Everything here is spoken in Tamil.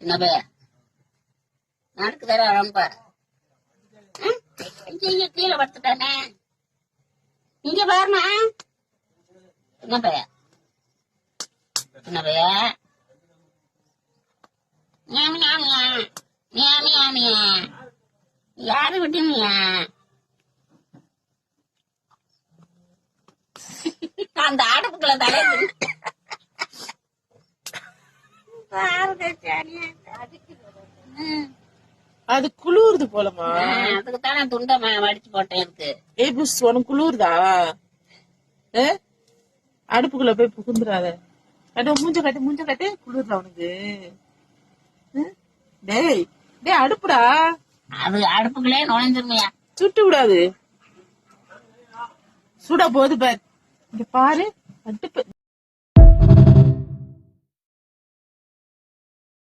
என்னப்ப நடக்குதா ரொம்ப கீழே படுத்துட்டானே. இங்க பாருமா. என்னப்பைய என்னப்பைய யாரு விட்டீங்க? அந்த அடுப்புக்குள்ள தலைய அது குளிருது போலமா. அதுக்குத்தானே துண்டை வடிச்சு போட்டேன். இருக்கு உனக்கு குளிருதா? அடுப்புக்குள்ள போய் புகுந்துடாத. மூஞ்ச கட்டு குளிர்ல உனக்கு. டேய் டேய் அடுப்புடா. அது அடுப்புக்குள்ளே நுழைஞ்சிருமையா. சுட்டு விடாது. சுட போது பாரு. இங்க பாரு அடுப்பு.